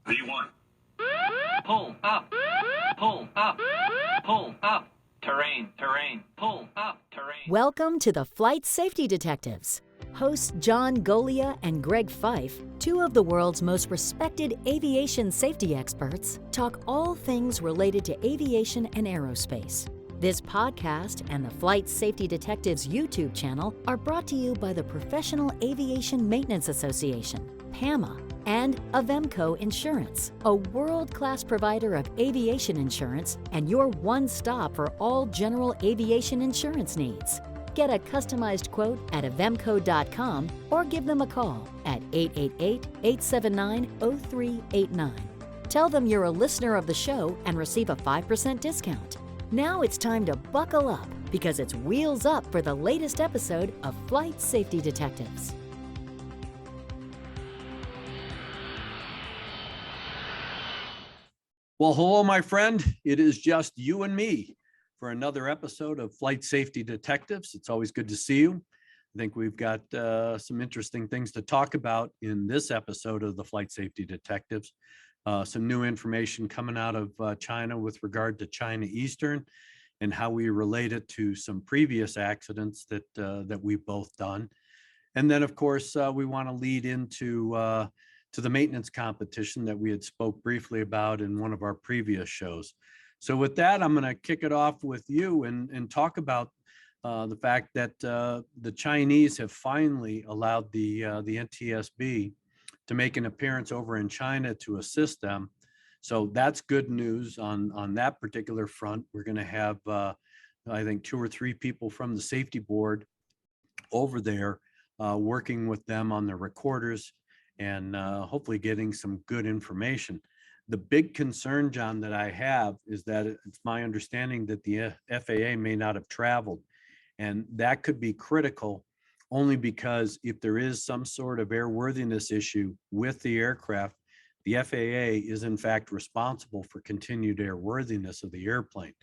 V1. Pull up, pull up, pull up. Terrain, terrain, pull up, terrain. Welcome to the Flight Safety Detectives. Hosts John Golia and Greg Fife, two of the world's most respected aviation safety experts, talk all things related to aviation and aerospace. This podcast and the Flight Safety Detectives YouTube channel are brought to you by the Professional Aviation Maintenance Association, PAMA, and Avemco Insurance, a world-class provider of aviation insurance and your one stop for all general aviation insurance needs. Get a customized quote at avemco.com or give them a call at 888-879-0389. Tell them you're a listener of the show and receive a 5% discount. Now it's time to buckle up because it's wheels up for the latest episode of Flight Safety Detectives. Well, hello, my friend. It is just you and me for another episode of Flight Safety Detectives. It's always good to see you. I think we've got some interesting things to talk about in this episode of the Flight Safety Detectives. Some new information coming out of China with regard to China Eastern and how we relate it to some previous accidents that we've both done. And then, of course, we want to lead into to the maintenance competition that we had spoke briefly about in one of our previous shows. So with that, I'm going to kick it off with you and talk about the fact that the Chinese have finally allowed the NTSB to make an appearance over in China to assist them. So that's good news on that particular front. We're going to have, I think, 2 or 3 people from the safety board over there working with them on the recorders and hopefully getting some good information. The big concern, John, that I have is that it's my understanding that the FAA may not have traveled. And that could be critical only because if there is some sort of airworthiness issue with the aircraft, the FAA is in fact responsible for continued airworthiness of the airplane.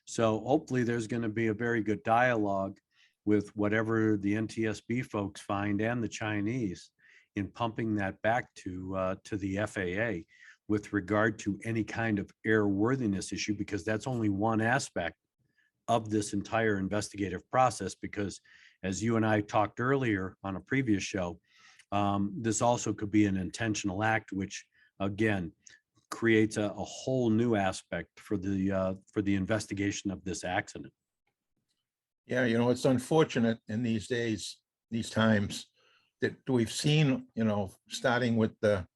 So hopefully there's going to be a very good dialogue with whatever the NTSB folks find and the Chinese in pumping that back to the FAA with regard to any kind of airworthiness issue, because that's only one aspect of this entire investigative process. Because as you and I talked earlier on a previous show, this also could be an intentional act, which again creates a whole new aspect for the investigation of this accident. Yeah, it's unfortunate in these days, these times, that we've seen, starting with the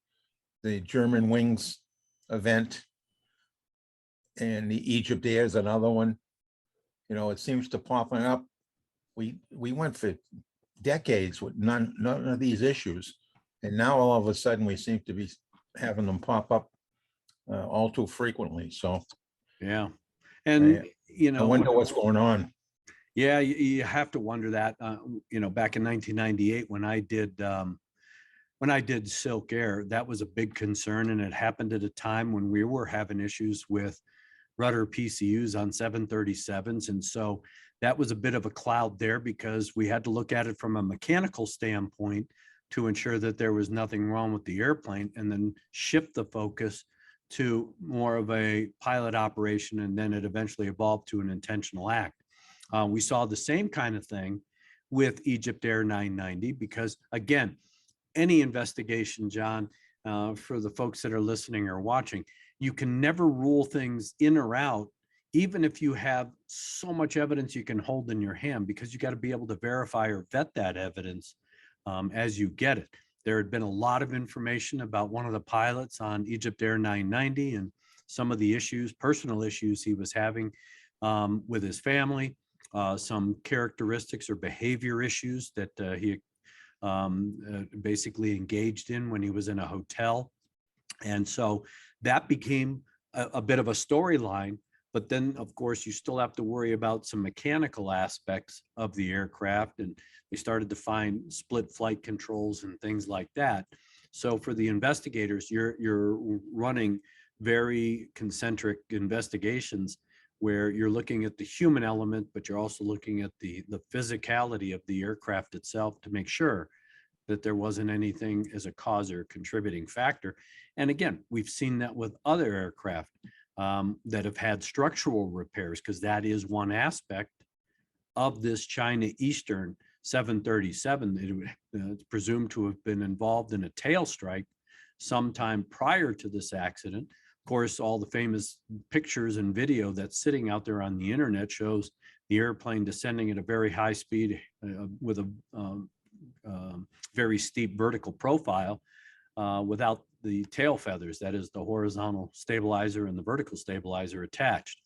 German wings event and the Egypt Air is another one. It seems to popping up. We went for decades with none of these issues, and now all of a sudden we seem to be having them pop up all too frequently. So yeah, and I wonder what's going on. Yeah, you have to wonder that. Back in 1998, when I did Silk Air, that was a big concern, and it happened at a time when we were having issues with rudder PCUs on 737s, and so that was a bit of a cloud there because we had to look at it from a mechanical standpoint to ensure that there was nothing wrong with the airplane, and then shift the focus to more of a pilot operation, and then it eventually evolved to an intentional act. We saw the same kind of thing with Egypt Air 990 because, again, any investigation, John, for the folks that are listening or watching, you can never rule things in or out, even if you have so much evidence you can hold in your hand, because you got to be able to verify or vet that evidence as you get it. There had been a lot of information about one of the pilots on Egypt Air 990 and some of the issues, personal issues he was having with his family. Some characteristics or behavior issues that he basically engaged in when he was in a hotel. And so that became a bit of a storyline. But then, of course, you still have to worry about some mechanical aspects of the aircraft. And they started to find split flight controls and things like that. So for the investigators, you're running very concentric investigations where you're looking at the human element, but you're also looking at the physicality of the aircraft itself to make sure that there wasn't anything as a cause or contributing factor. And again, we've seen that with other aircraft that have had structural repairs, because that is one aspect of this China Eastern 737. It's presumed to have been involved in a tail strike sometime prior to this accident. Of course, all the famous pictures and video that's sitting out there on the internet shows the airplane descending at a very high speed with a very steep vertical profile without the tail feathers, that is the horizontal stabilizer and the vertical stabilizer attached.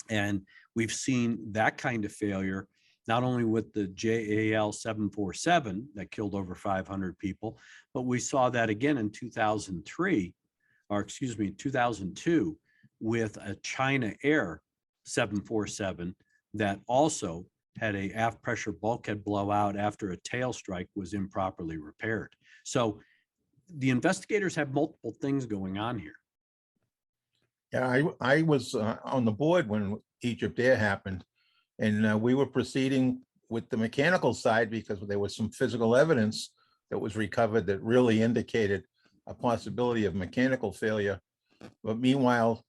And we've seen that kind of failure not only with the JAL 747 that killed over 500 people, but we saw that again in 2002 with a China Air 747 that also had a aft pressure bulkhead blowout after a tail strike was improperly repaired. So the investigators have multiple things going on here. Yeah, I was on the board when Egypt Air happened, and we were proceeding with the mechanical side because there was some physical evidence that was recovered that really indicated a possibility of mechanical failure. But meanwhile,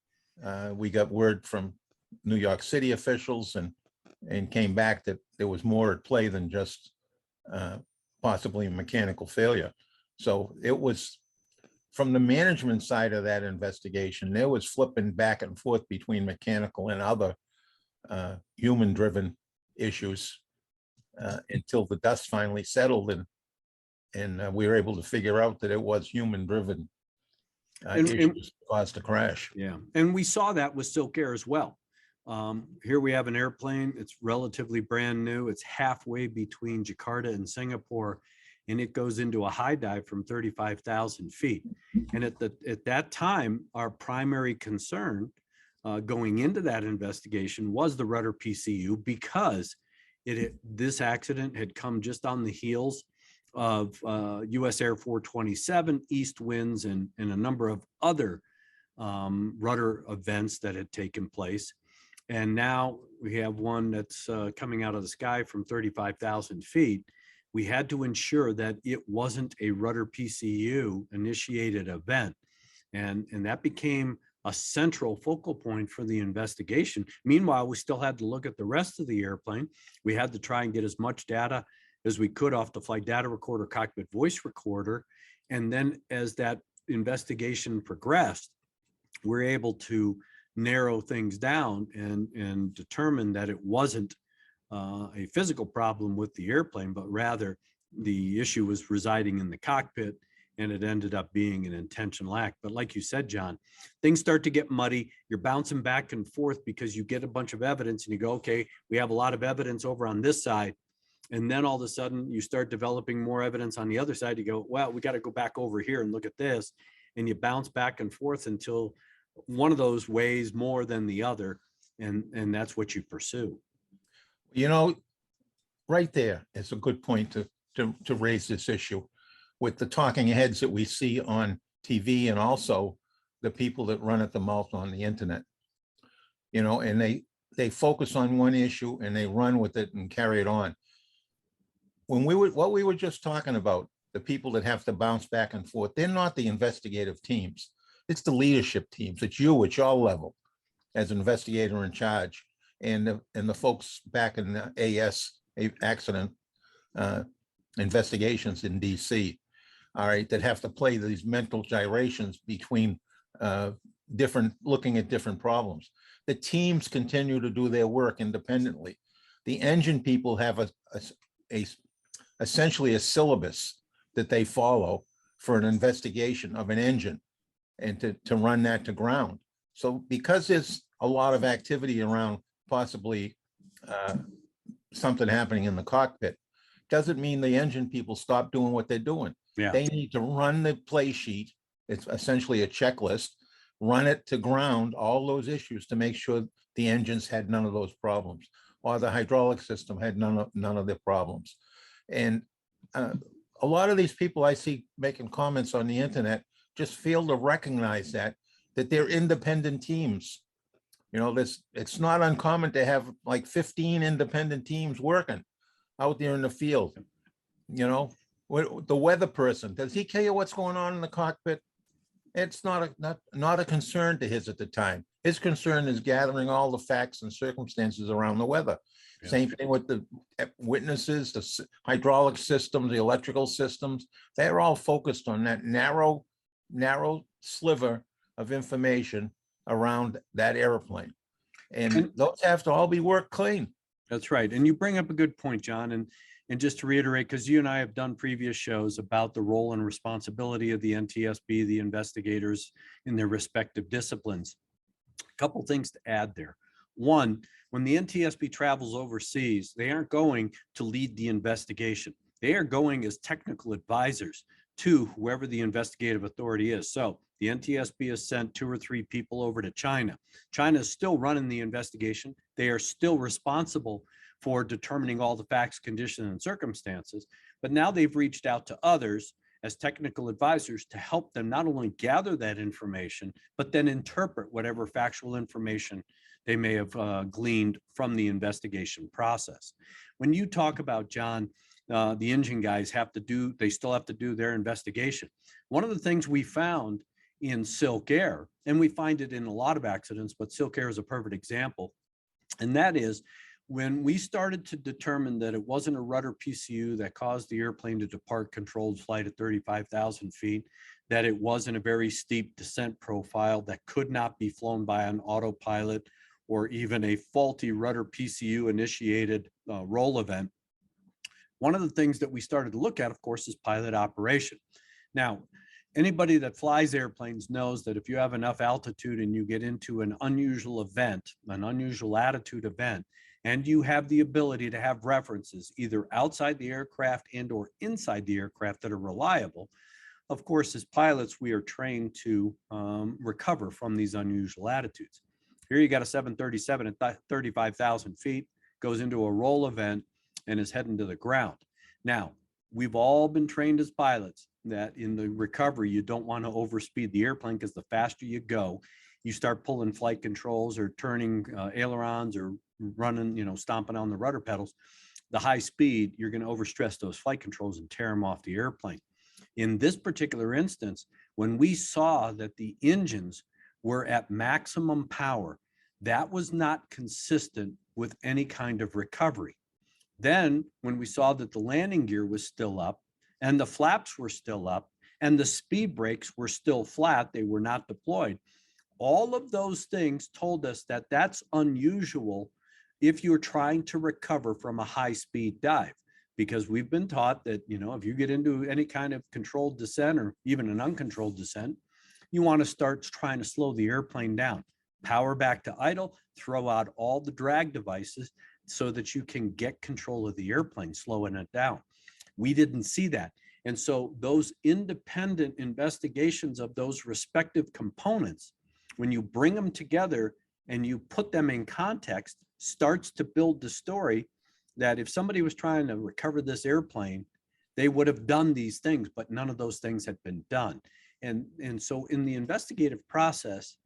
we got word from New York City officials and came back that there was more at play than just possibly mechanical failure. So it was from the management side of that investigation, there was flipping back and forth between mechanical and other human-driven issues until the dust finally settled and we were able to figure out that it was human-driven issues that caused the crash. Yeah, and we saw that with Silk Air as well. Here we have an airplane. It's relatively brand new. It's halfway between Jakarta and Singapore, and it goes into a high dive from 35,000 feet. And at that time, our primary concern going into that investigation was the rudder PCU, because this accident had come just on the heels of US Air 427 east winds and a number of other rudder events that had taken place. And now we have one that's coming out of the sky from 35,000 feet. We had to ensure that it wasn't a rudder PCU initiated event. And that became a central focal point for the investigation. Meanwhile, we still had to look at the rest of the airplane. We had to try and get as much data as we could off the flight data recorder, cockpit voice recorder. And then as that investigation progressed, we're able to narrow things down and determine that it wasn't a physical problem with the airplane, but rather the issue was residing in the cockpit, and it ended up being an intentional act. But like you said, John, things start to get muddy. You're bouncing back and forth because you get a bunch of evidence and you go, okay, we have a lot of evidence over on this side. And then all of a sudden you start developing more evidence on the other side. You go, well, we got to go back over here and look at this. And you bounce back and forth until one of those weighs more than the other. And that's what you pursue. You know, right there is a good point to raise this issue with the talking heads that we see on TV and also the people that run at the mouth on the internet. You know, and they focus on one issue and they run with it and carry it on. What we were just talking about, the people that have to bounce back and forth, they're not the investigative teams. It's the leadership teams. It's you at your level as investigator in charge, and the folks back in the AS accident investigations in DC, all right, that have to play these mental gyrations between looking at different problems. The teams continue to do their work independently. The engine people have essentially a syllabus that they follow for an investigation of an engine and to run that to ground. So because there's a lot of activity around possibly something happening in the cockpit, doesn't mean the engine people stop doing what they're doing. Yeah. They need to run the play sheet. It's essentially a checklist, run it to ground, all those issues to make sure the engines had none of those problems, or the hydraulic system had none of their problems. And a lot of these people I see making comments on the internet just fail to recognize that they're independent teams. You know, it's not uncommon to have like 15 independent teams working out there in the field, you know, the weather person, does he tell you what's going on in the cockpit? It's not a concern to his at the time. His concern is gathering all the facts and circumstances around the weather. Yeah. Same thing with the witnesses, the hydraulic systems, the electrical systems. They're all focused on that narrow sliver of information around that airplane. And those have to all be worked clean. That's right. And you bring up a good point, John. And just to reiterate, because you and I have done previous shows about the role and responsibility of the NTSB, the investigators in their respective disciplines. A couple things to add there. One, when the NTSB travels overseas, they aren't going to lead the investigation. They are going as technical advisors to whoever the investigative authority is. So the NTSB has sent 2 or 3 people over to China. China is still running the investigation. They are still responsible for determining all the facts, conditions, and circumstances. But now they've reached out to others as technical advisors to help them not only gather that information, but then interpret whatever factual information they may have gleaned from the investigation process. When you talk about, John, the engine guys they still have to do their investigation. One of the things we found in Silk Air, and we find it in a lot of accidents, but Silk Air is a perfect example, and that is when we started to determine that it wasn't a rudder PCU that caused the airplane to depart controlled flight at 35,000 feet, that it wasn't a very steep descent profile that could not be flown by an autopilot or even a faulty rudder PCU initiated roll event. One of the things that we started to look at, of course, is pilot operation. Now, anybody that flies airplanes knows that if you have enough altitude and you get into an unusual event, an unusual attitude event, and you have the ability to have references either outside the aircraft and or inside the aircraft that are reliable, of course, as pilots, we are trained to recover from these unusual attitudes. Here you got a 737 at 35,000 feet, goes into a roll event and is heading to the ground. Now, we've all been trained as pilots that in the recovery, you don't want to overspeed the airplane because the faster you go, you start pulling flight controls or turning ailerons or running, stomping on the rudder pedals. The high speed, you're going to overstress those flight controls and tear them off the airplane. In this particular instance, when we saw that the engines were at maximum power, that was not consistent with any kind of recovery. Then when we saw that the landing gear was still up and the flaps were still up and the speed brakes were still flat, they were not deployed. All of those things told us that that's unusual if you're trying to recover from a high speed dive, because we've been taught that, if you get into any kind of controlled descent or even an uncontrolled descent, you want to start trying to slow the airplane down, power back to idle, throw out all the drag devices so that you can get control of the airplane, slowing it down. We didn't see that. And so those independent investigations of those respective components, when you bring them together and you put them in context, starts to build the story that if somebody was trying to recover this airplane, they would have done these things, but none of those things had been done. And so in the investigative process,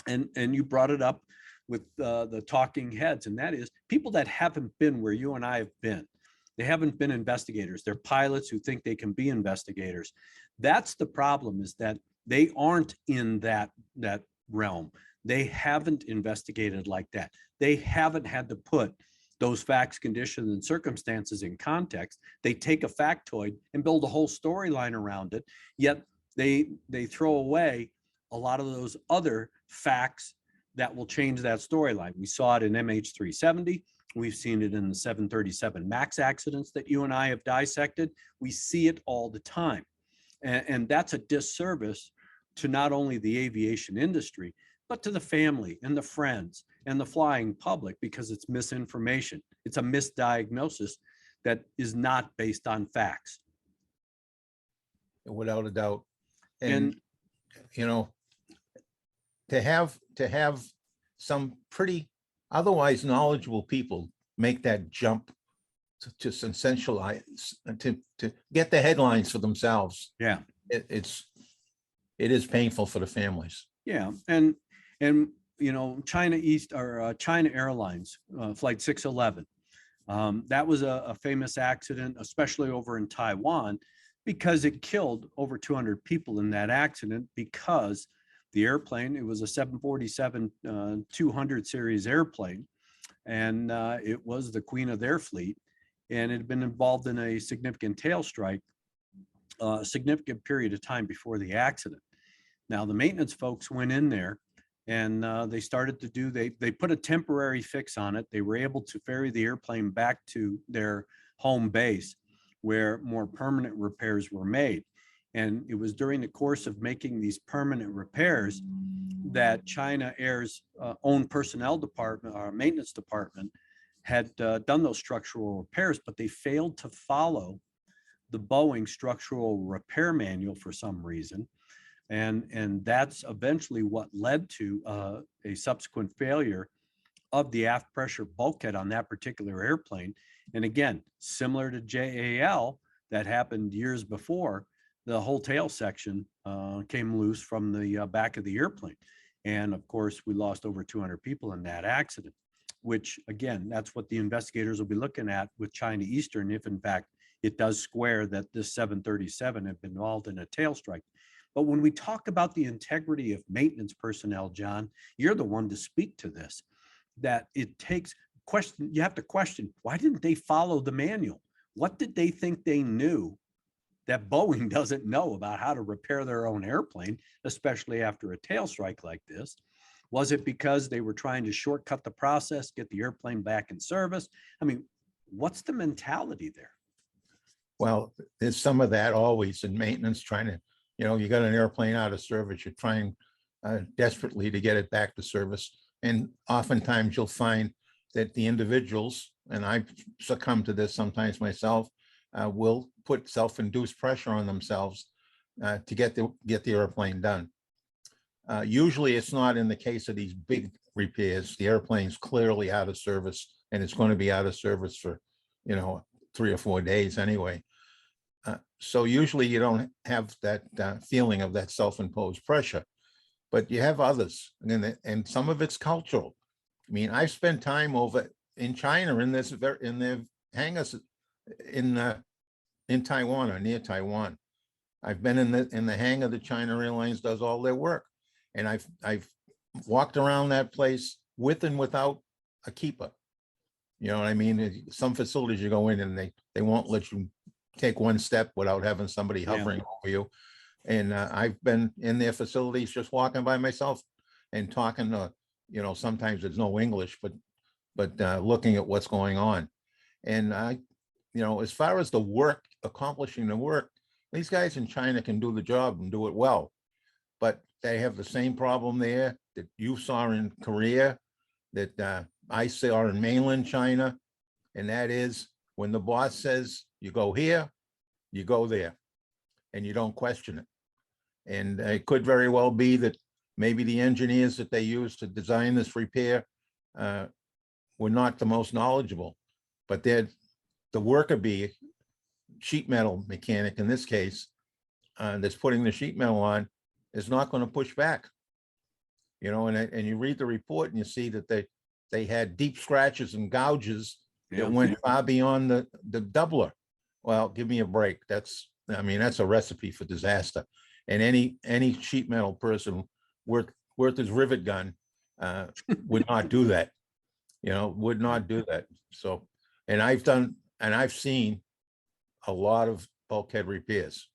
and you brought it up with the talking heads, and that is people that haven't been where you and I have been. They haven't been investigators. They're pilots who think they can be investigators. That's the problem, is that they aren't in that realm. They haven't investigated like that. They haven't had to put those facts, conditions, and circumstances in context. They take a factoid and build a whole storyline around it, yet they throw away a lot of those other facts that will change that storyline. We saw it in MH370. We've seen it in the 737 MAX accidents that you and I have dissected. We see it all the time. And that's a disservice to not only the aviation industry, but to the family and the friends and the flying public, because it's misinformation. It's a misdiagnosis that is not based on facts. Without a doubt. And to have some pretty otherwise knowledgeable people make that jump to sensationalize, to get the headlines for themselves. Yeah. It is painful for the families. Yeah. And China China Airlines, flight 611, that was a famous accident, especially over in Taiwan, because it killed over 200 people in that accident, because the airplane, it was a 747 200 series airplane, and it was the queen of their fleet, and it had been involved in a significant tail strike a significant period of time before the accident. Now, the maintenance folks went in there and they started to do, they put a temporary fix on it. They were able to ferry the airplane back to their home base where more permanent repairs were made. And it was during the course of making these permanent repairs that China Air's own personnel department, our maintenance department, had done those structural repairs, but they failed to follow the Boeing structural repair manual for some reason. And that's eventually what led to a subsequent failure of the aft pressure bulkhead on that particular airplane. And again, similar to JAL that happened years before, the whole tail section came loose from the back of the airplane. And of course, we lost over 200 people in that accident, which again, that's what the investigators will be looking at with China Eastern, if in fact it does square that this 737 had been involved in a tail strike. But when we talk about the integrity of maintenance personnel, John, you're the one to speak to this, that it takes question, you have to question, why didn't they follow the manual? What did they think they knew that Boeing doesn't know about how to repair their own airplane, especially after a tail strike like this? Was it because they were trying to shortcut the process, get the airplane back in service? I mean, what's the mentality there? Well, there's some of that always in maintenance, trying to, you got an airplane out of service, you're trying desperately to get it back to service. And oftentimes you'll find that the individuals, and I've succumbed to this sometimes myself, will put self-induced pressure on themselves to get the airplane done. Usually it's not in the case of these big repairs. The airplane's clearly out of service, and it's going to be out of service for, 3 or 4 days anyway. So usually you don't have that feeling of that self-imposed pressure, but you have others, and some of it's cultural. I mean, I've spent time over in China in their hangars in Taiwan or near Taiwan. I've been in the hangar that China Airlines does all their work, and I've walked around that place with and without a keeper. You know what I mean? Some facilities you go in and they won't let you take one step without having somebody hovering over you. And I've been in their facilities just walking by myself and talking to, sometimes there's no English, but looking at what's going on. And as far as the work, accomplishing the work, these guys in China can do the job and do it well, but they have the same problem there that you saw in Korea, that I saw in mainland China. And that is, when the boss says you go here, you go there, and you don't question it. And it could very well be that maybe the engineers that they used to design this repair were not the most knowledgeable, but the worker bee, sheet metal mechanic in this case, that's putting the sheet metal on, is not going to push back. And you read the report and you see that they had deep scratches and gouges that went far beyond the doubler. Well, give me a break. That's a recipe for disaster. And any sheet metal person worth his rivet gun would not do that. Would not do that. So, and I've seen a lot of bulkhead repairs,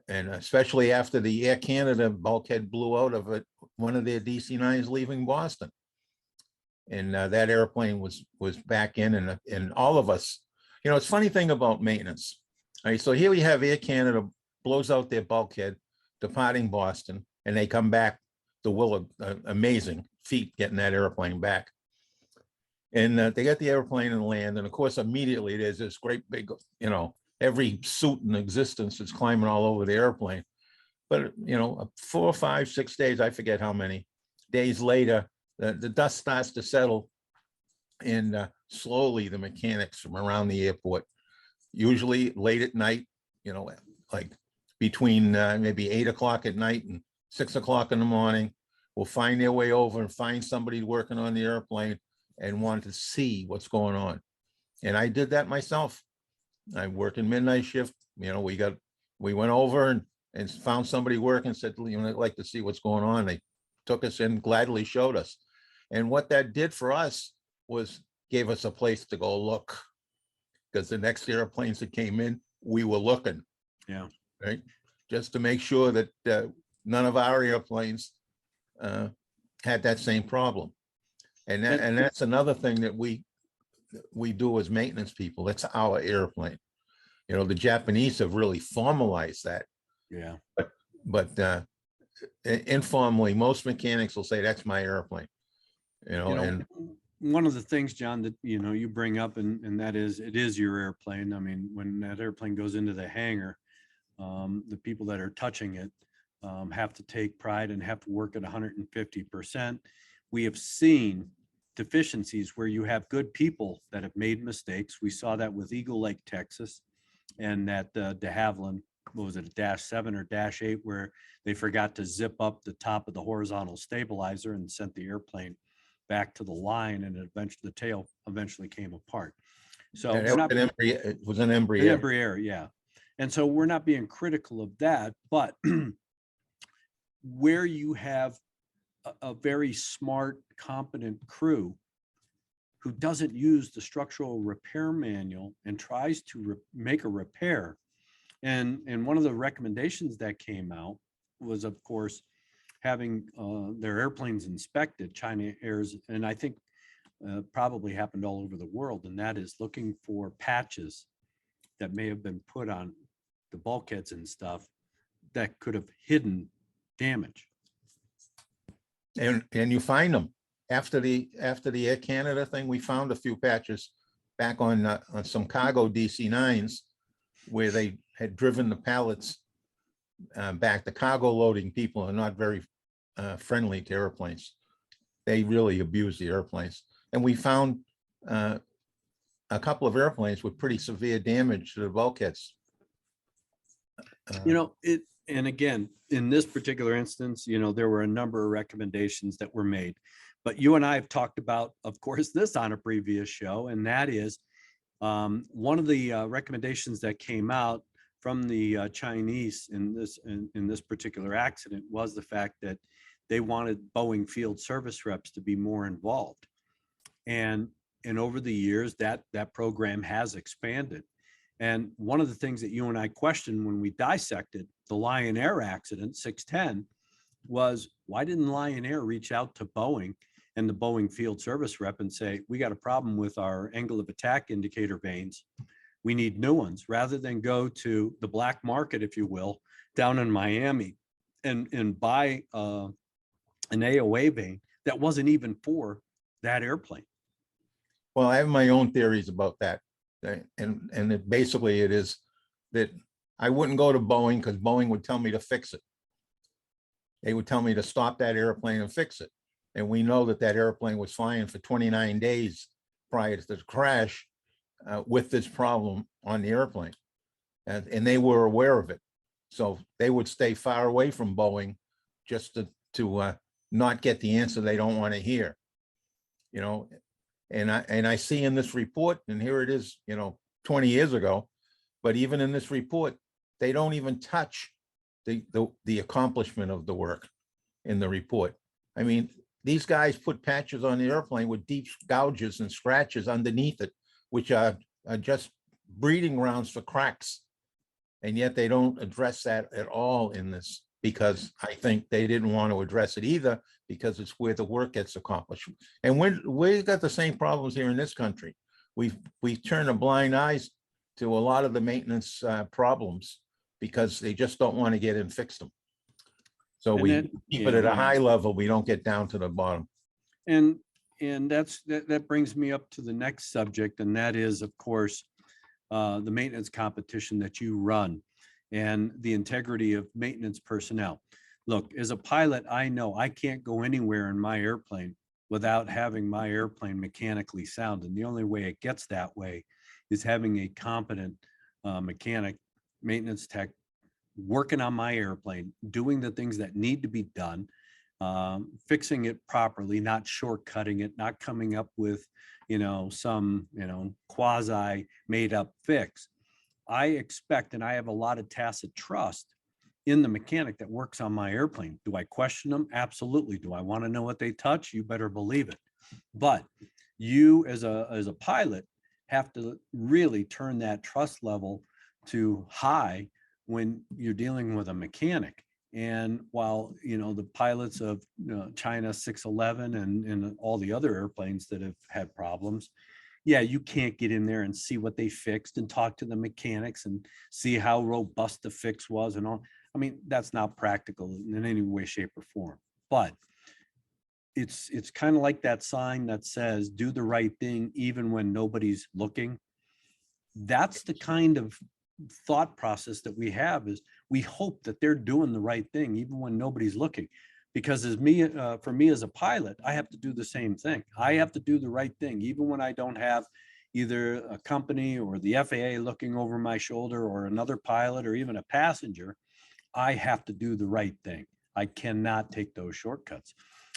and especially after the Air Canada bulkhead blew out of one of their DC-9s leaving Boston. And that airplane was back in, and all of us, it's a funny thing about maintenance. All right, so here we have Air Canada blows out their bulkhead departing Boston, and they come back the will of amazing feat getting that airplane back. And they get the airplane and land, and of course immediately there's this great big, every suit in existence is climbing all over the airplane. But 4, 5, 6 days, I forget how many days later, the dust starts to settle, and slowly the mechanics from around the airport, usually late at night, like between maybe 8 o'clock at night and 6 o'clock in the morning, will find their way over and find somebody working on the airplane and want to see what's going on. And I did that myself. I work in midnight shift. We got We went over and found somebody working, said, you know, I'd like to see what's going on. They took us in, gladly showed us. And what that did for us was gave us a place to go look. Because the next airplanes that came in, we were looking. Yeah. Right. Just to make sure that none of our airplanes had that same problem. And that's another thing that we do as maintenance people. That's our airplane. You know, the Japanese have really formalized that. Yeah. But informally, most mechanics will say that's my airplane. You know, and one of the things, John, that you bring up, and that is, it is your airplane. I mean, when that airplane goes into the hangar, the people that are touching it have to take pride and have to work at 150%. We have seen deficiencies where you have good people that have made mistakes. We saw that with Eagle Lake, Texas, and that de Havilland, what was it, a -7 or -8, where they forgot to zip up the top of the horizontal stabilizer and sent the airplane back to the line, and eventually the tail eventually came apart. So it was an Embraer. An Embraer, yeah. And so we're not being critical of that, but where you have a very smart, competent crew who doesn't use the structural repair manual and tries to make a repair. And one of the recommendations that came out was, of course, having their airplanes inspected, China Airs, and I think probably happened all over the world, and that is looking for patches that may have been put on the bulkheads and stuff that could have hidden damage. And you find them after the Air Canada thing. We found a few patches back on some cargo DC-9s where they had driven the pallets back. The cargo loading people are not very friendly to airplanes. They really abuse the airplanes. And we found a couple of airplanes with pretty severe damage to the bulkheads. And again, in this particular instance, there were a number of recommendations that were made, but you and I have talked about, of course, this on a previous show, and that is one of the recommendations that came out from the Chinese in this particular accident was the fact that they wanted Boeing field service reps to be more involved. And over the years, that program has expanded. And one of the things that you and I questioned when we dissected the Lion Air accident, 610, was why didn't Lion Air reach out to Boeing and the Boeing field service rep and say, we got a problem with our angle of attack indicator vanes. We need new ones, rather than go to the black market, if you will, down in Miami and buy an AOA vane that wasn't even for that airplane. Well, I have my own theories about that. And basically it is that I wouldn't go to Boeing because Boeing would tell me to fix it. They would tell me to stop that airplane and fix it. And we know that airplane was flying for 29 days prior to the crash with this problem on the airplane. And they were aware of it. So they would stay far away from Boeing just to not get the answer they don't want to hear. And I see in this report, and here it is, 20 years ago, but even in this report, they don't even touch the accomplishment of the work in the report. I mean, these guys put patches on the airplane with deep gouges and scratches underneath it, which are just breeding grounds for cracks. And yet they don't address that at all in this, because I think they didn't want to address it either, because it's where the work gets accomplished. And we've got the same problems here in this country. We've turned a blind eye to a lot of the maintenance problems because they just don't want to get in and fix them. So we keep it at a high level. We don't get down to the bottom. And that brings me up to the next subject, and that is, of course, the maintenance competition that you run and the integrity of maintenance personnel. Look, as a pilot, I know I can't go anywhere in my airplane without having my airplane mechanically sound. And the only way it gets that way is having a competent mechanic, maintenance tech, working on my airplane, doing the things that need to be done, fixing it properly, not shortcutting it, not coming up with, some, quasi made up fix. I expect, and I have a lot of tacit trust in the mechanic that works on my airplane. Do I question them? Absolutely. Do I want to know what they touch? You better believe it. But you as a pilot have to really turn that trust level to high when you're dealing with a mechanic. And while, the pilots of China 611 and all the other airplanes that have had problems, yeah, you can't get in there and see what they fixed and talk to the mechanics and see how robust the fix was and all. I mean, that's not practical in any way, shape, or form. But it's kind of like that sign that says, do the right thing even when nobody's looking. That's the kind of thought process that we have, is we hope that they're doing the right thing even when nobody's looking. Because for me as a pilot, I have to do the same thing. I have to do the right thing even when I don't have either a company or the FAA looking over my shoulder or another pilot or even a passenger. I have to do the right thing. I cannot take those shortcuts.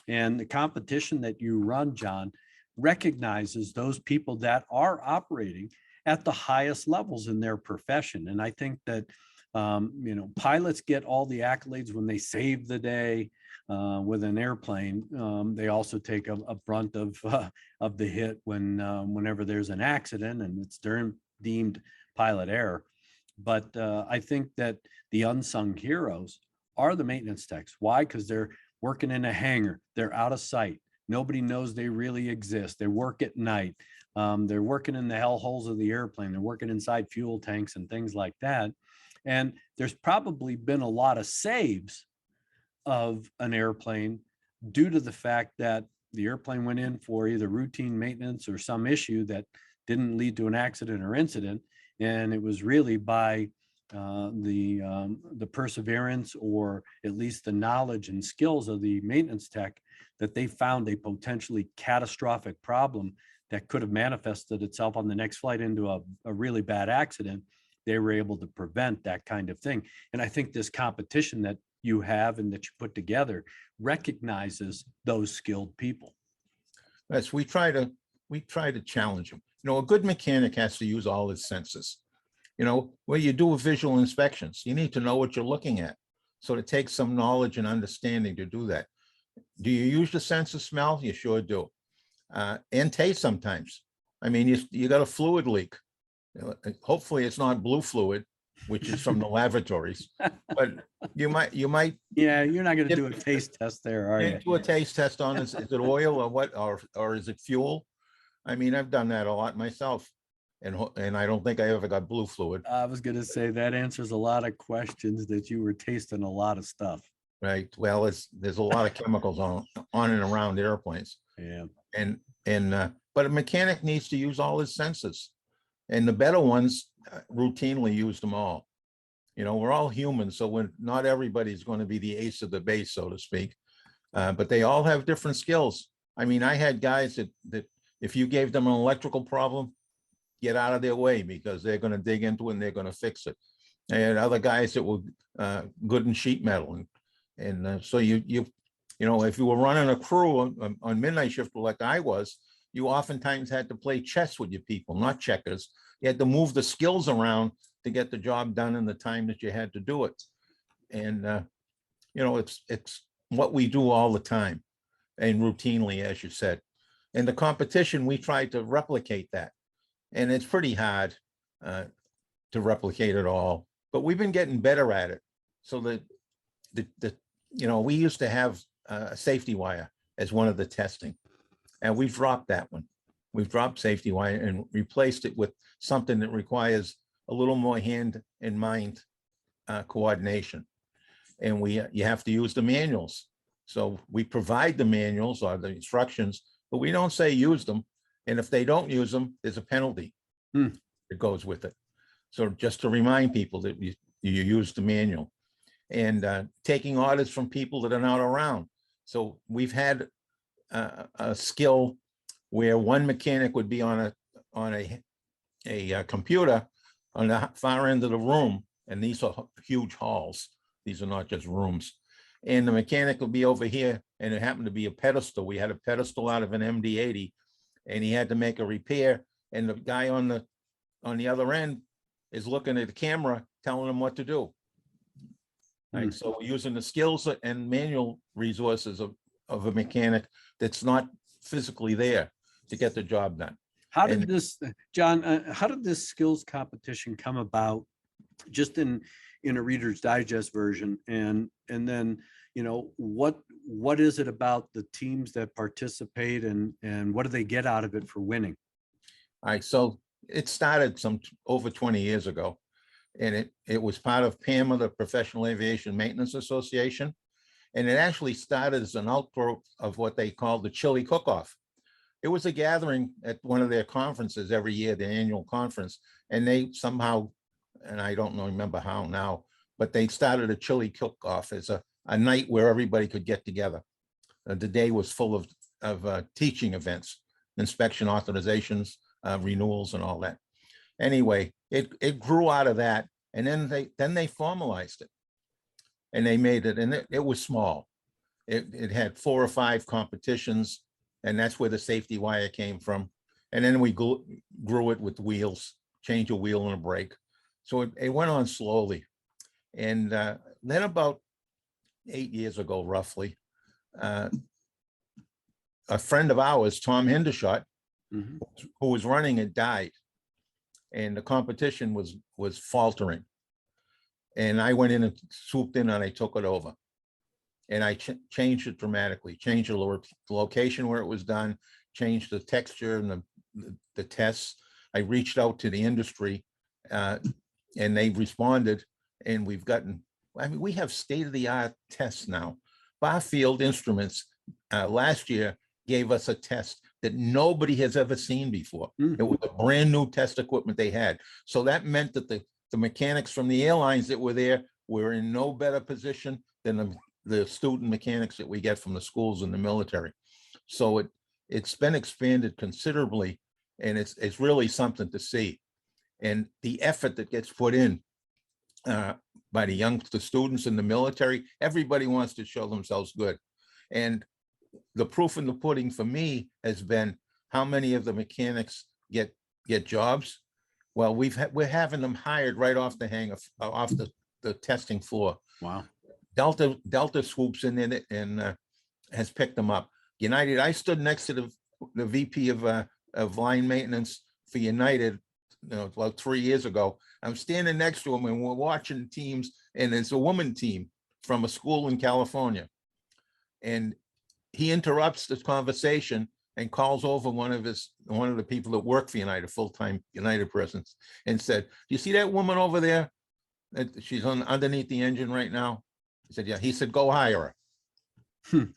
And the competition that you run, John, recognizes those people that are operating at the highest levels in their profession. And I think that, pilots get all the accolades when they save the day with an airplane. They also take a brunt of the hit whenever there's an accident and it's deemed pilot error. But I think that the unsung heroes are the maintenance techs. Why? Because they're working in a hangar. They're out of sight. Nobody knows they really exist. They work at night. They're working in the hellholes of the airplane. They're working inside fuel tanks and things like that. And there's probably been a lot of saves of an airplane due to the fact that the airplane went in for either routine maintenance or some issue that didn't lead to an accident or incident. And it was really by the perseverance, or at least the knowledge and skills of the maintenance tech, that they found a potentially catastrophic problem that could have manifested itself on the next flight into a really bad accident. They were able to prevent that kind of thing. And I think this competition that you have and that you put together recognizes those skilled people. Yes, we try to challenge them. A good mechanic has to use all his senses. Where you do a visual inspections, you need to know what you're looking at. So it takes some knowledge and understanding to do that. Do you use the sense of smell? You sure do. And taste sometimes. I mean, you got a fluid leak. Hopefully it's not blue fluid, which is from the lavatories, but you might. Yeah, you're not going to do a taste test there, are you? Do a taste test on is it oil or what, or is it fuel? I mean, I've done that a lot myself, and I don't think I ever got blue fluid. I was going to say that answers a lot of questions, that you were tasting a lot of stuff. Right. Well, there's a lot of chemicals on and around airplanes. Yeah. But a mechanic needs to use all his senses, and the better ones routinely use them all. We're all humans, so not everybody's going to be the ace of the base, so to speak. But they all have different skills. I mean, I had guys that if you gave them an electrical problem, get out of their way, because they're going to dig into it and they're going to fix it. And other guys that were good in sheet metal, and so if you were running a crew on midnight shift like I was, you oftentimes had to play chess with your people, not checkers. You had to move the skills around to get the job done in the time that you had to do it. And it's what we do all the time and routinely, as you said. In the competition, we tried to replicate that, and it's pretty hard to replicate it all, but we've been getting better at it. So that we used to have a safety wire as one of the testing, and we've dropped that one. We've dropped safety wire and replaced it with something that requires a little more hand and mind coordination. And you have to use the manuals. So we provide the manuals or the instructions, but we don't say use them. And if they don't use them, there's a penalty that goes with it. So just to remind people that you use the manual, and taking orders from people that are not around. So we've had a skill where one mechanic would be on a computer on the far end of the room, and these are huge halls. These are not just rooms. And the mechanic would be over here, and it happened to be a pedestal. We had a pedestal out of an MD-80, and he had to make a repair. And the guy on the other end is looking at the camera, telling them what to do. Right, so we're using the skills and manual resources of a mechanic that's not physically there to get the job done. How did And- this, John, how did this skills competition come about, just in a Reader's Digest version? And then, you know, what is it about the teams that participate, and what do they get out of it for winning? All right, so it started over 20 years ago, and it was part of PAMA, the Professional Aviation Maintenance Association. And it actually started as an outgrowth of what they called the chili cook-off. It was a gathering at one of their conferences every year, the annual conference, and they somehow, and I don't remember how now, but they started a chili cook-off as a night where everybody could get together. The day was full of teaching events, inspection authorizations, renewals, and all that. Anyway, it grew out of that, and then they formalized it, and they made it, and it was small. It had 4 or 5 competitions, and that's where the safety wire came from. And then we grew it with wheels, change a wheel and a brake. So it went on slowly. And then about 8 years ago, roughly, a friend of ours, Tom Hendershot, who was running it, died. And the competition was faltering. And I went in and swooped in and I took it over. And I changed it dramatically, changed the location where it was done, changed the texture and the tests. I reached out to the industry and they responded, and we've gotten, I mean, we have state-of-the-art tests now. Barfield Instruments last year gave us a test that nobody has ever seen before. It was a brand new test equipment they had. So that meant that the mechanics from the airlines that were there were in no better position than the student mechanics that we get from the schools and the military. So it's been expanded considerably, and it's really something to see. And the effort that gets put in by the students in the military, everybody wants to show themselves good. And the proof in the pudding for me has been how many of the mechanics get jobs. Well, we're having them hired right off the testing floor. Wow. Delta swoops in it and has picked them up. United, I stood next to the VP of line maintenance for United, about 3 years ago. I'm standing next to him and we're watching teams, and it's a woman team from a school in California. And he interrupts this conversation and calls over one of the people that work for United, full-time United persons, and said, "Do you see that woman over there? She's underneath the engine right now." He said, "Yeah." He said, "Go hire her."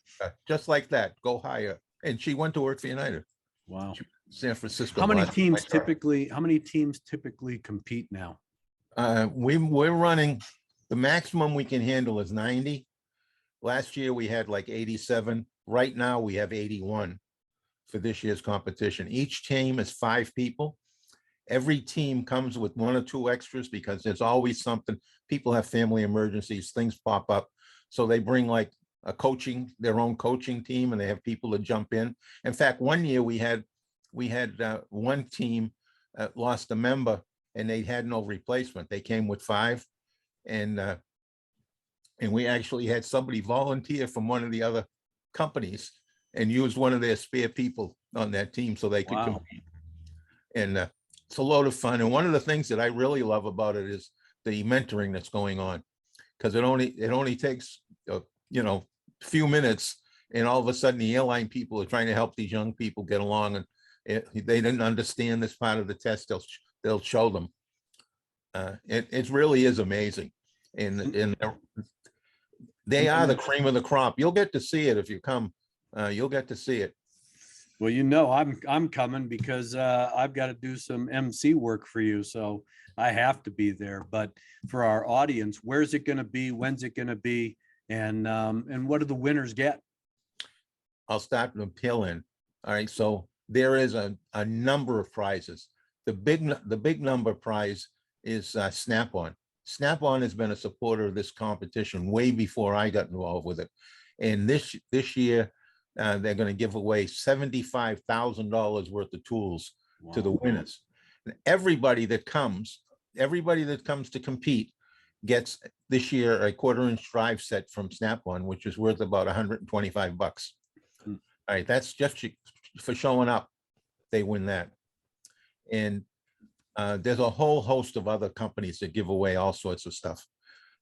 Just like that, go hire. And she went to work for United. Wow. San Francisco. How many teams typically compete now? We're running, the maximum we can handle is 90. Last year we had like 87. Right now we have 81 for this year's competition. Each team is 5 people. Every team comes with 1 or 2 extras because there's always something. People have family emergencies, things pop up. So they bring like their own coaching team, and they have people to jump in. In fact, one year we had one team lost a member and they had no replacement. They came with 5, and we actually had somebody volunteer from one of the other companies and used one of their spare people on that team so they could compete. And it's a load of fun. And one of the things that I really love about it is the mentoring that's going on, because it only takes a few minutes, and all of a sudden the airline people are trying to help these young people get along, and they didn't understand this part of the test. They'll show them. It really is amazing, and they are the cream of the crop. You'll get to see it if you come. You'll get to see it. Well, I'm coming because I've got to do some MC work for you, so I have to be there. But for our audience, where's it going to be? When's it going to be? And what do the winners get? I'll start the tail end. All right, so there is a number of prizes. The big number prize is Snap-on. Snap-on has been a supporter of this competition way before I got involved with it. And this year, they're going to give away $75,000 worth of tools to the winners. And everybody that comes everybody that comes to compete gets this year a 1/4-inch drive set from Snap-on, which is worth about $125. Hmm. All right, that's just for showing up. They win that. And there's a whole host of other companies that give away all sorts of stuff.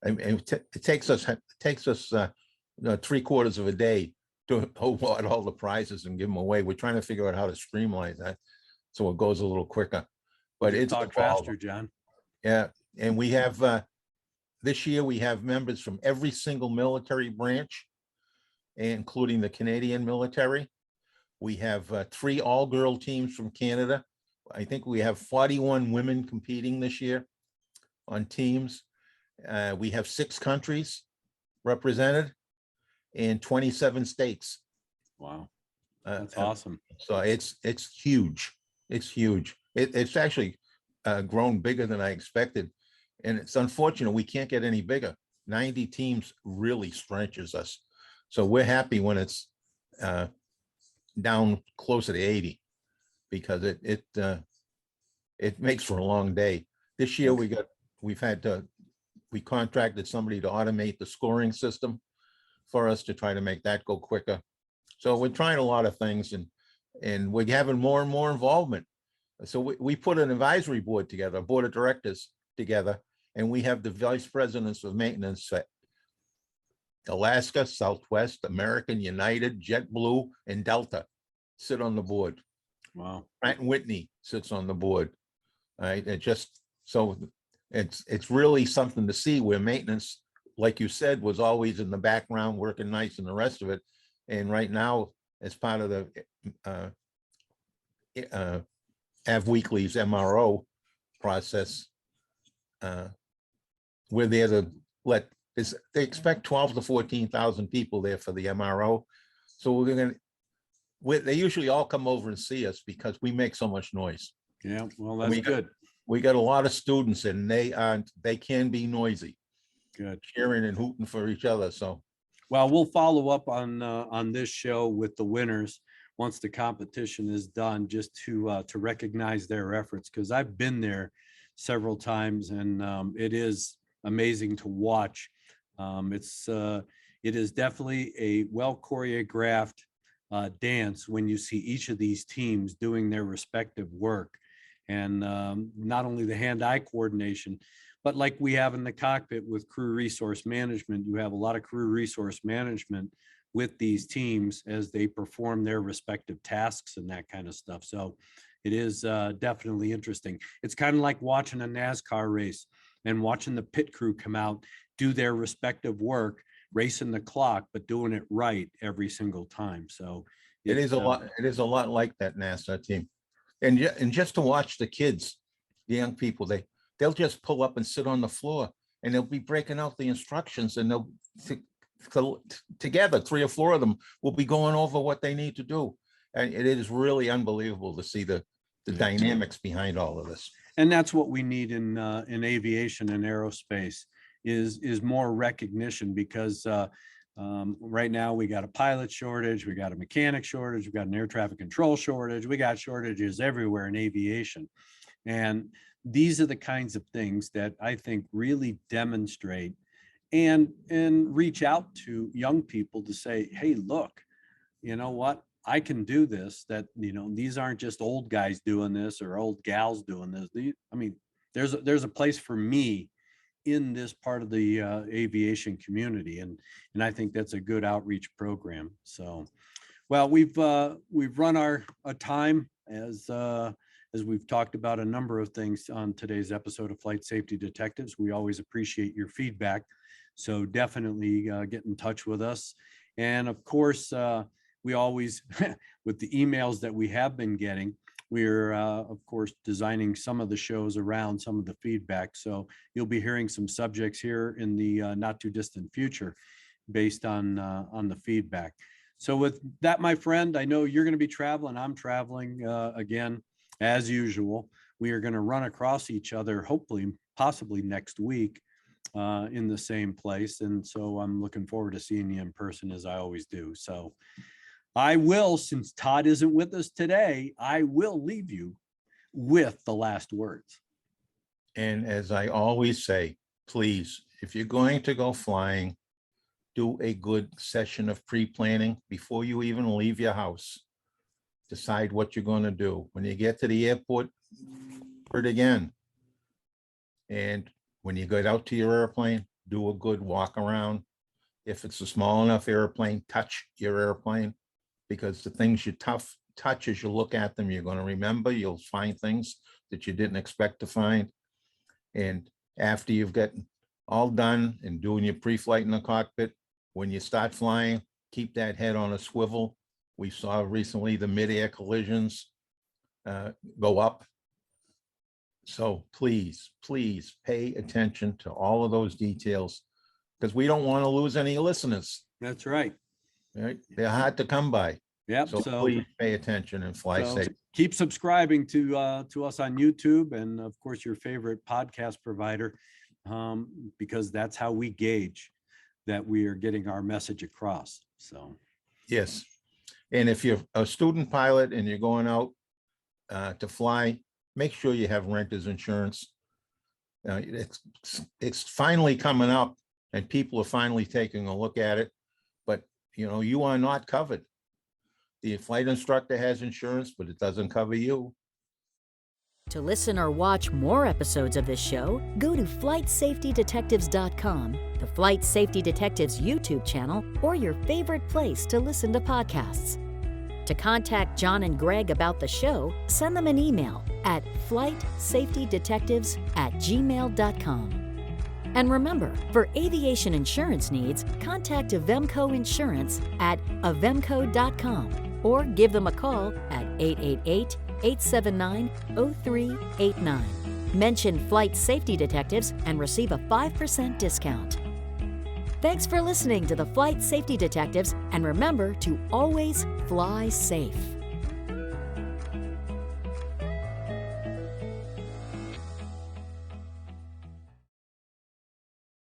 And it takes us 3/4 of a day to award all the prizes and give them away. We're trying to figure out how to streamline that so it goes a little quicker. But it's talk faster, John. Yeah, and we have this year we have members from every single military branch, including the Canadian military. We have 3 all-girl teams from Canada. I think we have 41 women competing this year on teams. We have 6 countries represented and 27 states. Wow, that's awesome. So it's huge. It's huge. It's actually grown bigger than I expected. And it's unfortunate we can't get any bigger. 90 teams really stretches us. So we're happy when it's down closer to 80 because it makes for a long day. This year we contracted somebody to automate the scoring system for us to try to make that go quicker. So we're trying a lot of things and we're having more and more involvement. So we put an advisory board together, a board of directors together, and we have the vice presidents of maintenance at Alaska, Southwest, American, United, JetBlue, and Delta sit on the board. Wow. Pratt & Whitney sits on the board. All right, it's really something to see where maintenance, like you said, was always in the background working nice and the rest of it. And right now, as part of the Av Weekly's MRO process, we're there to they expect 12 to 14,000 people there for the MRO. So they usually all come over and see us because we make so much noise. Yeah, well, that's good. We got a lot of students and they can be noisy. Good. Cheering and hooting for each other. So, well, we'll follow up on this show with the winners once the competition is done, just to recognize their efforts, because I've been there several times and it is amazing to watch. It is definitely a well choreographed dance when you see each of these teams doing their respective work, and not only the hand-eye coordination, but like we have in the cockpit with crew resource management, you have a lot of crew resource management with these teams as they perform their respective tasks and that kind of stuff. So it is definitely interesting. It's kind of like watching a NASCAR race and watching the pit crew come out, do their respective work, racing the clock, but doing it right every single time. So it is a lot like that NASA team. And just to watch the kids, the young people, they'll just pull up and sit on the floor and they'll be breaking out the instructions, and they'll together, 3 or 4 of them will be going over what they need to do. And it is really unbelievable to see the dynamics behind all of this. And that's what we need in aviation and aerospace is more recognition, because right now we got a pilot shortage, we got a mechanic shortage, we got an air traffic control shortage, we got shortages everywhere in aviation. And these are the kinds of things that I think really demonstrate and reach out to young people to say, hey, look, you know what? I can do this. That, these aren't just old guys doing this or old gals doing this. There's a place for me in this part of the aviation community, and I think that's a good outreach program. So, well, we've run our time as we've talked about a number of things on today's episode of Flight Safety Detectives. We always appreciate your feedback, so definitely get in touch with us. And of course, we always, with the emails that we have been getting, we're, of course, designing some of the shows around some of the feedback. So you'll be hearing some subjects here in the not too distant future based on the feedback. So with that, my friend, I know you're going to be traveling. I'm traveling again, as usual. We are going to run across each other, hopefully, possibly next week in the same place. And so I'm looking forward to seeing you in person, as I always do. So I will, since Todd isn't with us today, I will leave you with the last words. And as I always say, please, if you're going to go flying, do a good session of pre-planning before you even leave your house. Decide what you're going to do. When you get to the airport, do it again. And when you get out to your airplane, do a good walk around. If it's a small enough airplane, touch your airplane, because the things you touch as you look at them, you're going to remember. You'll find things that you didn't expect to find. And after you've gotten all done and doing your pre-flight in the cockpit, when you start flying, keep that head on a swivel. We saw recently the mid-air collisions go up. So please, please pay attention to all of those details, because we don't want to lose any listeners. That's right. Right? They're hard to come by. Yep. So please pay attention and fly so safe. keep subscribing to us on YouTube and of course your favorite podcast provider, because that's how we gauge that we are getting our message across. So yes. And if you're a student pilot and you're going out to fly, make sure you have renter's insurance. It's finally coming up and people are finally taking a look at it, but you are not covered. The flight instructor has insurance, but it doesn't cover you. To listen or watch more episodes of this show, go to flightsafetydetectives.com, the Flight Safety Detectives YouTube channel, or your favorite place to listen to podcasts. To contact John and Greg about the show, send them an email at flightsafetydetectives@gmail.com. And remember, for aviation insurance needs, contact Avemco Insurance at avemco.com or give them a call at 888-879-0389. Mention Flight Safety Detectives and receive a 5% discount. Thanks for listening to the Flight Safety Detectives, and remember to always fly safe.